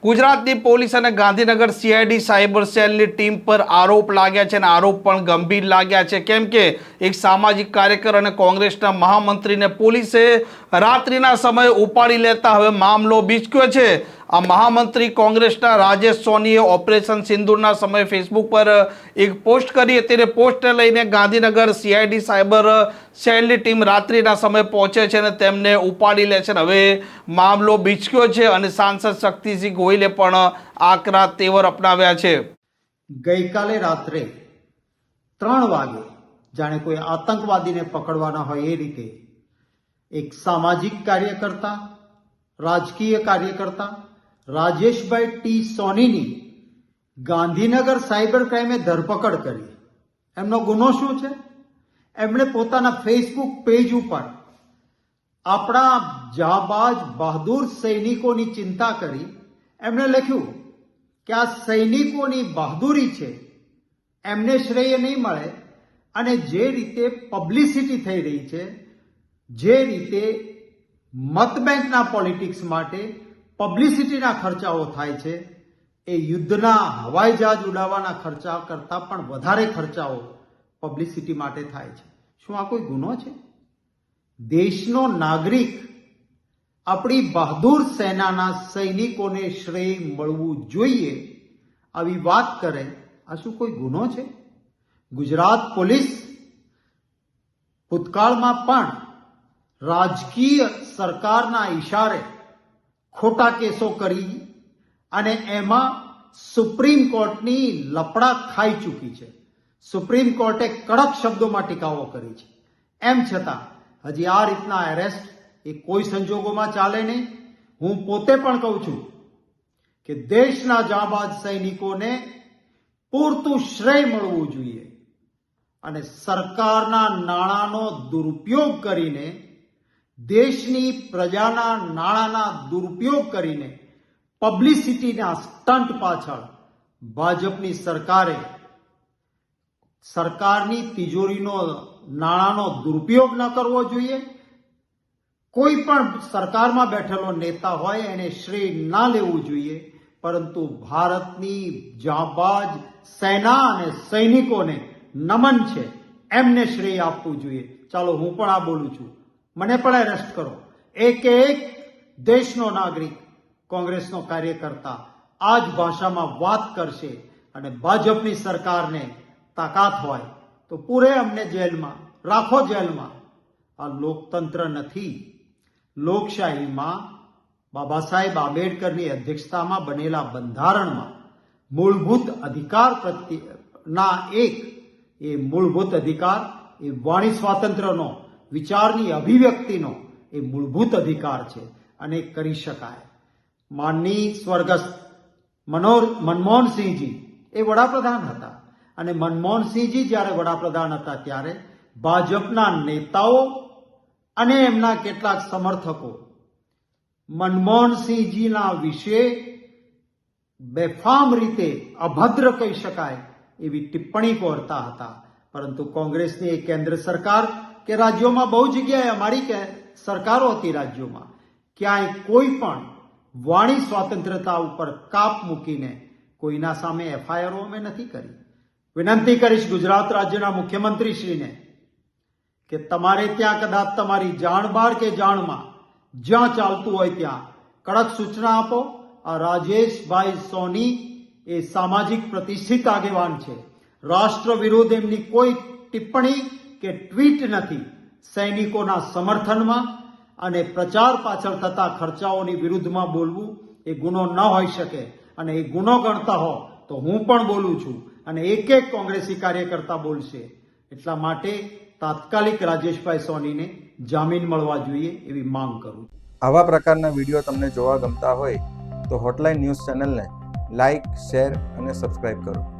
ગુજરાતની પોલીસ અને Gandhinagar CID cyber સેલની ટીમ પર આરોપ લાગ્યા છે અને આરોપ પણ ગંભીર લાગ્યા છે, કેમ કે એક સામાજિક કાર્યકર અને કોંગ્રેસના મહામંત્રીને પોલીસે રાત્રિના સમયે ઉપાડી લેતા હવે મામલો બીચક્યો છે। આ મહામંત્રી કોંગ્રેસના રાજેશ સોનીએ ઓપરેશન સિંદૂરના સમયે ફેસબુક પર એક પોસ્ટ કરી હતી અને પોસ્ટને લઈને ગાંધીનગર સીઆઈડી સાયબર સેલની ટીમ રાત્રિના સમયે પહોંચે છે અને તેમને ઉપાડી લે છે। હવે મામલો બીચક્યો છે અને સાંસદ શક્તિસિંહ ગોહિલે પણ આકરા તેવર અપનાવ્યા છે। ગઈકાલે રાત્રે 3 વાગે જાણે કોઈ આતંકવાદીને પકડવાના હોય એ રીતે એક સામાજિક કાર્યકર્તા, રાજકીય કાર્યકર્તા રાજેશભાઈ ટી સોનીની ગાંધીનગર સાયબર ક્રાઇમે ધરપકડ કરી। એમનો ગુનો શું છે? એમણે પોતાના ફેસબુક પેજ ઉપર આપણા જાબાજ બહાદુર સૈનિકોની ચિંતા કરી એમણે લખ્યું કે આ સૈનિકોની બહાદુરી છે, એમને શ્રેય નહીં મળે અને જે રીતે પબ્લિસિટી થઈ રહી છે, જે રીતે મતબેંકના પોલિટિક્સ માટે પબ્લિસિટીના ખર્ચાઓ થાય છે, એ યુદ્ધના હવાઈ જહાજ ઉડાવવાના ખર્ચા કરતાં પણ વધારે ખર્ચાઓ પબ્લિસિટી માટે થાય છે। શું આ કોઈ ગુનો છે? દેશનો નાગરિક આપણી બહાદુર સેનાના સૈનિકોને શ્રેય મળવું જોઈએ આવી વાત કરે, આ શું કોઈ ગુનો છે? ગુજરાત પોલીસ ભૂતકાળમાં પણ રાજકીય સરકારના ઇશારે ખોટા કેસો કરી અને એમાં સુપ્રીમ કોર્ટની લપડા ખાઈ ચૂકી છે। સુપ્રીમ કોર્ટે કડક શબ્દોમાં ટીકાઓ કરી છે, એમ છતાં હજી આ રીતના એરેસ્ટ એ કોઈ સંજોગોમાં ચાલે નહીં। હું પોતે પણ કહું છું કે દેશના જાબાજ સૈનિકોને પૂરતું શ્રેય મળવું જોઈએ અને સરકારના નાણાંનો દુરુપયોગ કરીને, દેશની પ્રજાના નાણાંના દુરુપયોગ કરીને પબ્લિસિટીના સ્ટન્ટ પાછળ ભાજપની સરકારે સરકારની તિજોરીનો નાણાંનો દુરુપયોગ ન કરવો જોઈએ। કોઈ પણ સરકારમાં બેઠેલો નેતા હોય એને શ્રેય ના લેવું જોઈએ, પરંતુ ભારતની જાબાજ સેના અને સૈનિકોને નમન છે, એમને શ્રેય આપવું જોઈએ। ચાલો હું પણ આ બોલું છું, મને પણ એરેસ્ટ કરો। એક દેશનો નાગરિક, કોંગ્રેસનો કાર્યકર્તા આ જ ભાષામાં વાત કરશે અને ભાજપની સરકારને તાકાત હોય તો પૂરે અમને જેલમાં રાખો, જેલમાં। આ લોકતંત્ર નથી। લોકશાહીમાં બાબા સાહેબ આંબેડકરની અધ્યક્ષતામાં બનેલા બંધારણમાં મૂળભૂત અધિકાર પ્રત્યેના એ મૂળભૂત અધિકાર એ વાણી સ્વાતંત્ર્યનો, વિચારની અભિવ્યક્તિનો એ મૂળભૂત અધિકાર છે અને કરી શકાય। માનનીય સ્વર્ગસ્થ મનમોહનસિંહજી એ વડાપ્રધાન હતા અને મનમોહનસિંહજી જ્યારે વડાપ્રધાન હતા ત્યારે ભાજપના નેતાઓ અને એમના કેટલાક સમર્થકો મનમોહનસિંહજીના વિશે બેફામ રીતે અભદ્ર કહી શકાય એવી ટિપ્પણી કરતા હતા, પરંતુ કોંગ્રેસની એક કેન્દ્ર સરકાર કે રાજ્યોમાં બહુ જગ્યાએ અમારી સરકારો હતી રાજ્યોમાં, ક્યાંય કોઈ પણ વાણી સ્વાતંત્ર્યતા ઉપર કાપ મૂકીને કોઈના સામે એફઆઈઆરો અમે નથી કરી। વિનંતી કરીશ ગુજરાત રાજ્યના મુખ્યમંત્રીશ્રીને કે તમારે ત્યાં કદાચ તમારી જાણ બહાર કે જાણમાં જ્યાં ચાલતું હોય ત્યાં કડક સૂચના આપો। આ રાજેશભાઈ સોની એ સામાજિક પ્રતિષ્ઠિત આગેવાન છે, રાષ્ટ્ર વિરુદ્ધ એમની કોઈ ટિપ્પણી કે ટ્વીટ નથી। સૈનિકોના સમર્થનમાં અને પ્રચાર પાછળ થતા ખર્ચાઓની વિરુદ્ધમાં બોલવું એ ગુનો ન હોઈ શકે અને એ ગુનો ગણતા હો તો હું પણ બોલું છું અને એક કોંગ્રેસી કાર્યકર્તા બોલશે। એટલા માટે તાત્કાલિક રાજેશભાઈ સોનીને જામીન મળવા જોઈએ એવી માંગ કરું। આવા પ્રકારના વિડીયો તમને જોવા ગમતા હોય તો હોટલાઇન ન્યૂઝ ચેનલને લાઇક, શેર અને સબસ્ક્રાઇબ કરો।